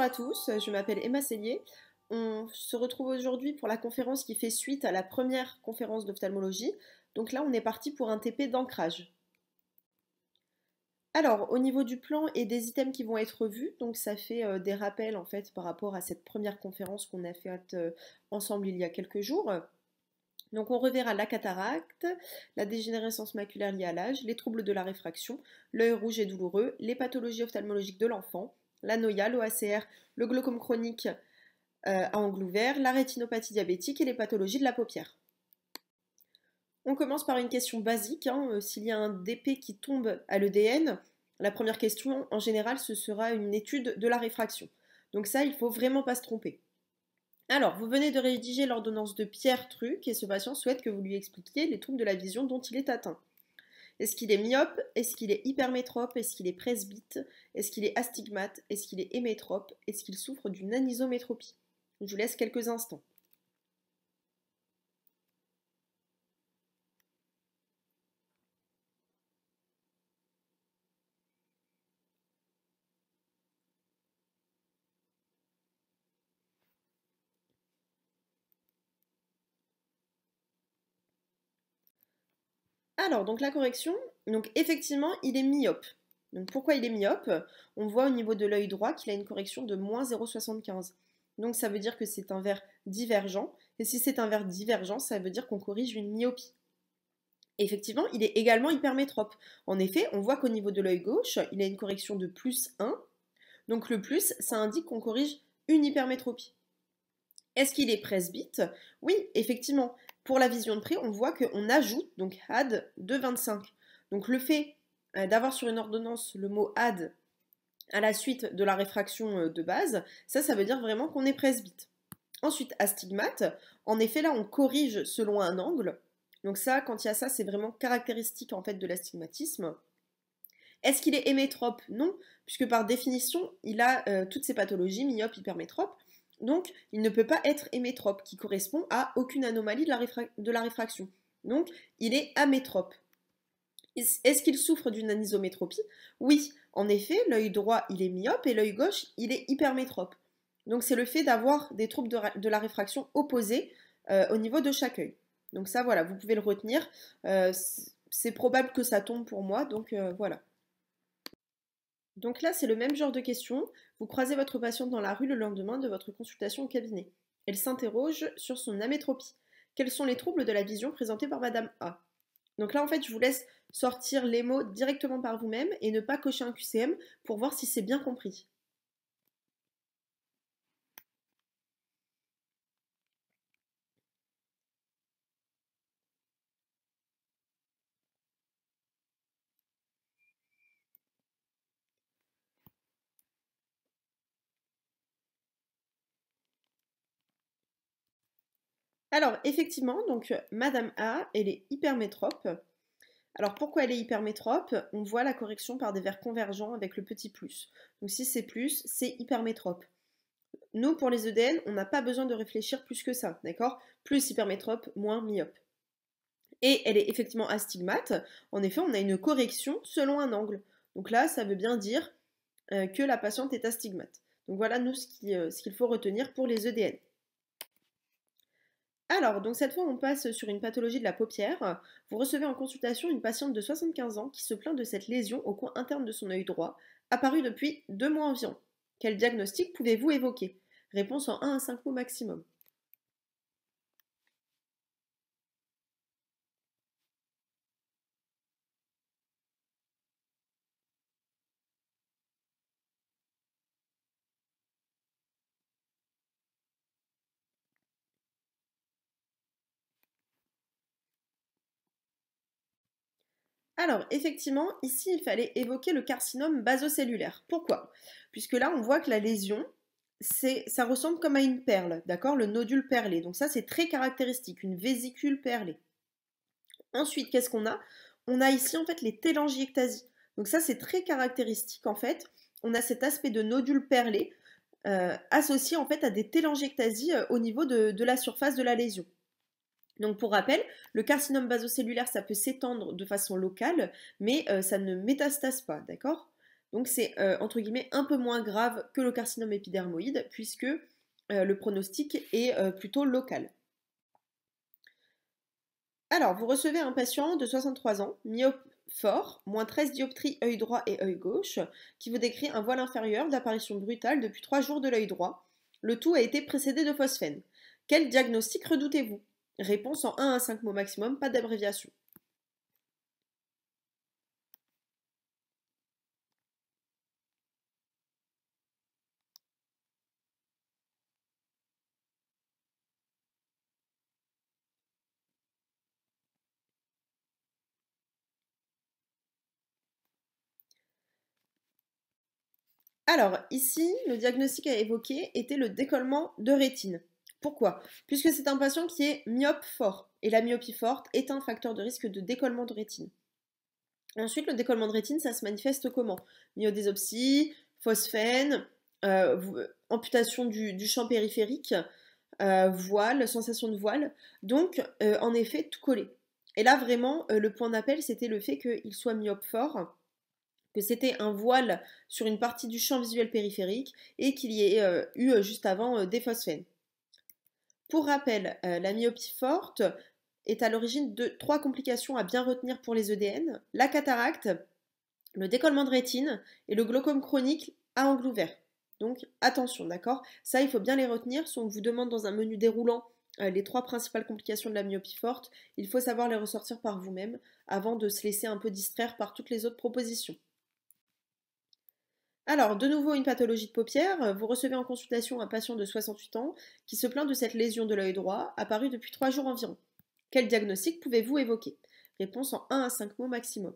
à tous, je m'appelle Emma Cellier. On se retrouve aujourd'hui pour la conférence qui fait suite à la première conférence d'ophtalmologie. Donc là, on est parti pour un TP d'ancrage. Alors, au niveau du plan et des items qui vont être vus, donc ça fait des rappels en fait par rapport à cette première conférence qu'on a faite ensemble il y a quelques jours. Donc on reverra la cataracte, la dégénérescence maculaire liée à l'âge, les troubles de la réfraction, l'œil rouge et douloureux, les pathologies ophtalmologiques de l'enfant, la noia, l'OACR, le glaucome chronique à angle ouvert, la rétinopathie diabétique et les pathologies de la paupière. On commence par une question basique, s'il y a un DP qui tombe à l'EDN, la première question en général ce sera une étude de la réfraction. Donc ça, il ne faut vraiment pas se tromper. Alors, vous venez de rédiger l'ordonnance de Pierre Truc et ce patient souhaite que vous lui expliquiez les troubles de la vision dont il est atteint. Est-ce qu'il est myope? Est-ce qu'il est hypermétrope? Est-ce qu'il est presbyte? Est-ce qu'il est astigmate? Est-ce qu'il est hémétrope? Est-ce qu'il souffre d'une anisométropie? Je vous laisse quelques instants. Alors, donc la correction, donc effectivement, il est myope. Donc pourquoi il est myope? On voit au niveau de l'œil droit qu'il a une correction de moins 0,75. Donc ça veut dire que c'est un verre divergent. Et si c'est un verre divergent, ça veut dire qu'on corrige une myopie. Et effectivement, il est également hypermétrope. En effet, on voit qu'au niveau de l'œil gauche, il a une correction de plus 1. Donc le plus, ça indique qu'on corrige une hypermétropie. Est-ce qu'il est presbyte? Oui, effectivement. Pour la vision de près, on voit qu'on ajoute, donc add, de 25. Donc le fait d'avoir sur une ordonnance le mot add à la suite de la réfraction de base, ça veut dire vraiment qu'on est presbyte. Ensuite, astigmate, en effet là on corrige selon un angle. Donc ça, quand il y a ça, c'est vraiment caractéristique en fait de l'astigmatisme. Est-ce qu'il est hémétrope? Non, puisque par définition, il a toutes ces pathologies, myope, hypermétrope. Donc, il ne peut pas être hémétrope, qui correspond à aucune anomalie de la réfraction. Donc, il est amétrope. Est-ce qu'il souffre d'une anisométropie? Oui, en effet, l'œil droit, il est myope et l'œil gauche, il est hypermétrope. Donc, c'est le fait d'avoir des troubles de la réfraction opposés au niveau de chaque œil. Donc ça, voilà, vous pouvez le retenir. C'est probable que ça tombe pour moi, donc voilà. Donc là, c'est le même genre de question. Vous croisez votre patiente dans la rue le lendemain de votre consultation au cabinet. Elle s'interroge sur son amétropie. Quels sont les troubles de la vision présentés par Madame A? Donc là, en fait, je vous laisse sortir les mots directement par vous-même et ne pas cocher un QCM pour voir si c'est bien compris. Alors, effectivement, donc Madame A, elle est hypermétrope. Alors, pourquoi elle est hypermétrope? On voit la correction par des verres convergents avec le petit plus. Donc, si c'est plus, c'est hypermétrope. Nous, pour les EDN, on n'a pas besoin de réfléchir plus que ça, d'accord? Plus hypermétrope, moins myope. Et elle est effectivement astigmate. En effet, on a une correction selon un angle. Donc là, ça veut bien dire que la patiente est astigmate. Donc voilà, nous, ce qu'il faut retenir pour les EDN. Alors, donc cette fois, on passe sur une pathologie de la paupière. Vous recevez en consultation une patiente de 75 ans qui se plaint de cette lésion au coin interne de son œil droit, apparue depuis 2 mois environ. Quel diagnostic pouvez-vous évoquer? Réponse en 1 à 5 mots maximum. Alors, effectivement, ici, il fallait évoquer le carcinome basocellulaire. Pourquoi? Puisque là, on voit que la lésion, ça ressemble comme à une perle, d'accord? Le nodule perlé. Donc ça, c'est très caractéristique, une vésicule perlée. Ensuite, qu'est-ce qu'on a? On a ici, en fait, les télangiectasies. Donc ça, c'est très caractéristique, en fait. On a cet aspect de nodule perlé associé, en fait, à des télangiectasies au niveau de la surface de la lésion. Donc pour rappel, le carcinome basocellulaire, ça peut s'étendre de façon locale, mais ça ne métastase pas, d'accord? Donc c'est entre guillemets un peu moins grave que le carcinome épidermoïde puisque le pronostic est plutôt local. Alors, vous recevez un patient de 63 ans, myope fort, moins 13 dioptries œil droit et œil gauche, qui vous décrit un voile inférieur d'apparition brutale depuis 3 jours de l'œil droit. Le tout a été précédé de phosphène. Quel diagnostic redoutez-vous? Réponse en 1 à 5 mots maximum, pas d'abréviation. Alors, ici, le diagnostic à évoquer était le décollement de rétine. Pourquoi? Puisque c'est un patient qui est myope fort, et la myopie forte est un facteur de risque de décollement de rétine. Ensuite, le décollement de rétine, ça se manifeste comment? Myodésopsie, phosphène, amputation du champ périphérique, voile, sensation de voile. Donc, en effet, tout collé. Et là, vraiment, le point d'appel, c'était le fait qu'il soit myope fort, que c'était un voile sur une partie du champ visuel périphérique et qu'il y ait eu juste avant des phosphènes. Pour rappel, la myopie forte est à l'origine de 3 complications à bien retenir pour les EDN, la cataracte, le décollement de rétine et le glaucome chronique à angle ouvert. Donc attention, d'accord? Ça, il faut bien les retenir. Si on vous demande dans un menu déroulant les 3 principales complications de la myopie forte, il faut savoir les ressortir par vous-même avant de se laisser un peu distraire par toutes les autres propositions. Alors, de nouveau, une pathologie de paupière. Vous recevez en consultation un patient de 68 ans qui se plaint de cette lésion de l'œil droit apparue depuis 3 jours environ. Quel diagnostic pouvez-vous évoquer? Réponse en 1 à 5 mots maximum.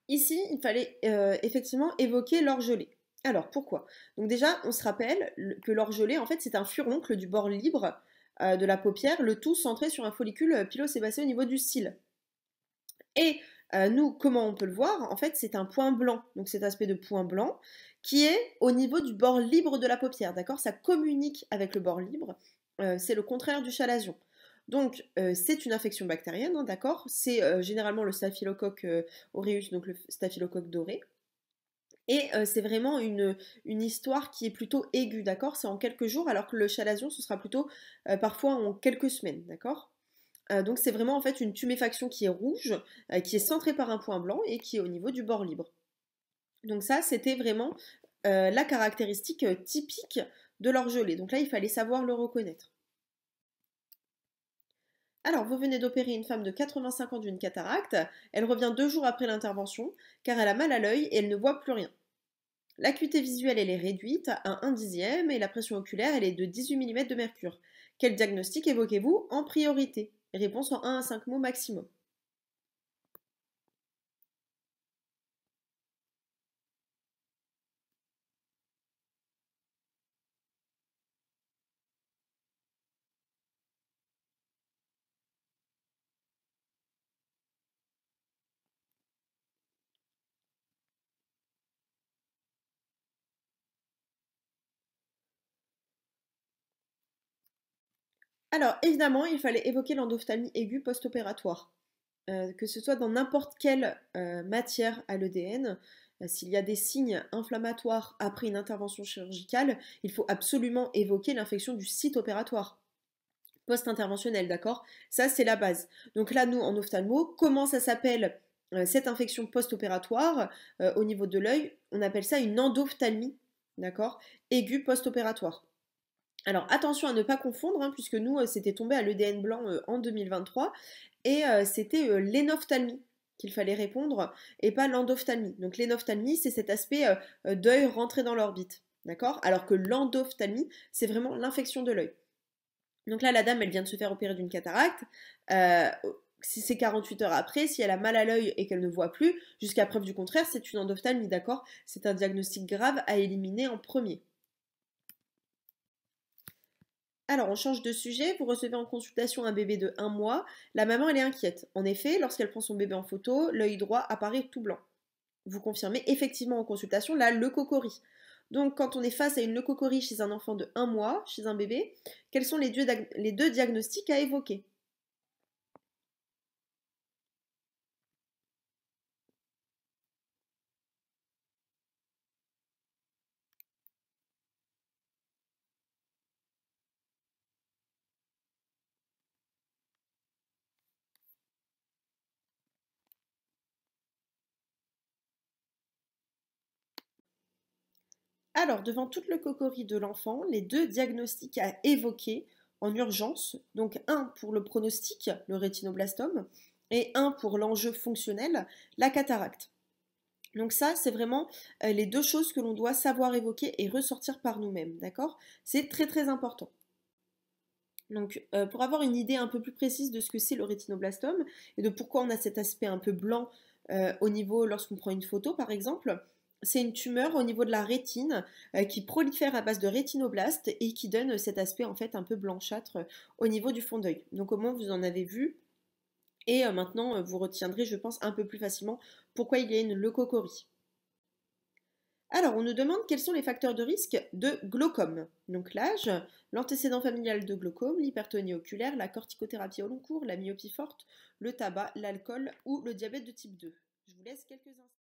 Ici, il fallait effectivement évoquer l'orgelé. Alors, pourquoi? Donc déjà, on se rappelle que l'orgelé, en fait, c'est un furoncle du bord libre de la paupière, le tout centré sur un follicule pilosébacé au niveau du cil. Et nous, comment on peut le voir? En fait, c'est un point blanc, donc cet aspect de point blanc, qui est au niveau du bord libre de la paupière, d'accord? Ça communique avec le bord libre, c'est le contraire du chalazion. Donc, c'est une infection bactérienne, hein, d'accord? C'est généralement le staphylocoque aureus, donc le staphylocoque doré. Et c'est vraiment une histoire qui est plutôt aiguë, d'accord? C'est en quelques jours, alors que le chalazion, ce sera plutôt parfois en quelques semaines, d'accord? Donc c'est vraiment en fait une tuméfaction qui est rouge, qui est centrée par un point blanc et qui est au niveau du bord libre. Donc ça, c'était vraiment la caractéristique typique de l'orgelé. Donc là, il fallait savoir le reconnaître. Alors, vous venez d'opérer une femme de 85 ans d'une cataracte. Elle revient 2 jours après l'intervention, car elle a mal à l'œil et elle ne voit plus rien. L'acuité visuelle, elle est réduite à 1 dixième et la pression oculaire, elle est de 18 mm de mercure. Quel diagnostic évoquez-vous en priorité? Réponse en 1 à 5 mots maximum. Alors, évidemment, il fallait évoquer l'endophtalmie aiguë post-opératoire. Que ce soit dans n'importe quelle matière à l'EDN, s'il y a des signes inflammatoires après une intervention chirurgicale, il faut absolument évoquer l'infection du site opératoire. Post-interventionnel, d'accord? Ça, c'est la base. Donc là, nous, en ophtalmo, comment ça s'appelle cette infection post-opératoire au niveau de l'œil? On appelle ça une endophtalmie, d'accord? Aiguë post-opératoire. Alors attention à ne pas confondre, hein, puisque nous, c'était tombé à l'EDN blanc en 2023, et c'était l'énophtalmie qu'il fallait répondre, et pas l'endophtalmie. Donc l'énophtalmie, c'est cet aspect d'œil rentré dans l'orbite, d'accord? Alors que l'endophtalmie, c'est vraiment l'infection de l'œil. Donc là, la dame, elle vient de se faire opérer d'une cataracte. Euh, si c'est 48 heures après, si elle a mal à l'œil et qu'elle ne voit plus, jusqu'à preuve du contraire, c'est une endophtalmie, d'accord? C'est un diagnostic grave à éliminer en premier. Alors, on change de sujet. Vous recevez en consultation un bébé de 1 mois. La maman, elle est inquiète. En effet, lorsqu'elle prend son bébé en photo, l'œil droit apparaît tout blanc. Vous confirmez effectivement en consultation la leucocorie. Donc, quand on est face à une leucocorie chez un enfant de 1 mois, chez un bébé, quels sont les deux diagnostics à évoquer? Alors, devant toute le cocorie de l'enfant, les deux diagnostics à évoquer en urgence, donc un pour le pronostic, le rétinoblastome, et un pour l'enjeu fonctionnel, la cataracte. Donc ça, c'est vraiment les deux choses que l'on doit savoir évoquer et ressortir par nous-mêmes, d'accord? C'est très très important. Donc, pour avoir une idée un peu plus précise de ce que c'est le rétinoblastome et de pourquoi on a cet aspect un peu blanc au niveau lorsqu'on prend une photo, par exemple, c'est une tumeur au niveau de la rétine qui prolifère à base de rétinoblastes et qui donne cet aspect en fait un peu blanchâtre au niveau du fond d'œil. Donc, au moins vous en avez vu et maintenant vous retiendrez, je pense, un peu plus facilement pourquoi il y a une leucocorie. Alors, on nous demande quels sont les facteurs de risque de glaucome. Donc l'âge, l'antécédent familial de glaucome, l'hypertonie oculaire, la corticothérapie au long cours, la myopie forte, le tabac, l'alcool ou le diabète de type 2. Je vous laisse quelques instants.